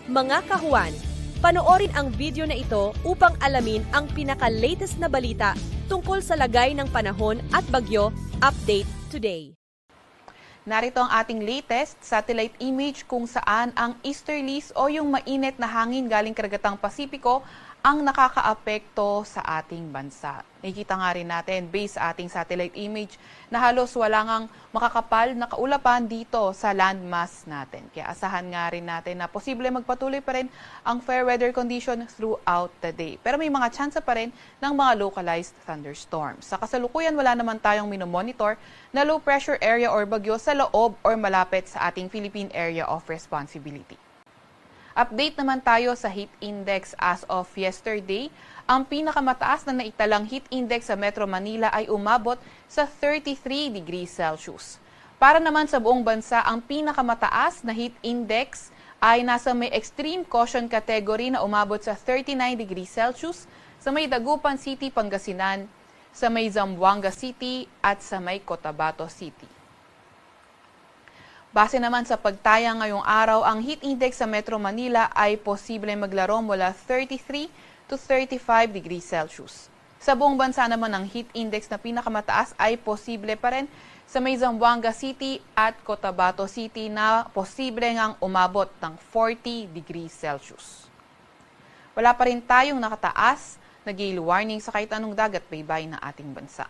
Mga kahuan, panoorin ang video na ito upang alamin ang pinaka-latest na balita tungkol sa lagay ng panahon at bagyo. Update today. Narito ang ating latest satellite image kung saan ang easterlies o yung mainit na hangin galing karagatang Pasipiko ang nakakaapekto sa ating bansa. Nakikita nga rin natin, based sa ating satellite image, na halos wala ngang makakapal na kaulapan dito sa landmass natin. Kaya asahan nga rin natin na posible magpatuloy pa rin ang fair weather condition throughout the day. Pero may mga tsansa pa rin ng mga localized thunderstorms. Sa kasalukuyan, wala naman tayong minomonitor na low pressure area or bagyo sa loob or malapit sa ating Philippine Area of Responsibility. Update naman tayo sa heat index as of yesterday. Ang pinakamataas na naitalang heat index sa Metro Manila ay umabot sa 33 degrees Celsius. Para naman sa buong bansa, ang pinakamataas na heat index ay nasa may extreme caution category na umabot sa 39 degrees Celsius sa may Dagupan City, Pangasinan, sa may Zamboanga City at sa may Cotabato City. Base naman sa pagtaya ngayong araw, ang heat index sa Metro Manila ay posible maglaro mula 33 to 35 degrees Celsius. Sa buong bansa naman, ang heat index na pinakamataas ay posible pa rin sa may Zamboanga City at Cotabato City na posible ngang umabot ng 40 degrees Celsius. Wala pa rin tayong nakataas na gale warning sa kahit anong dagat baybay ng ating bansa.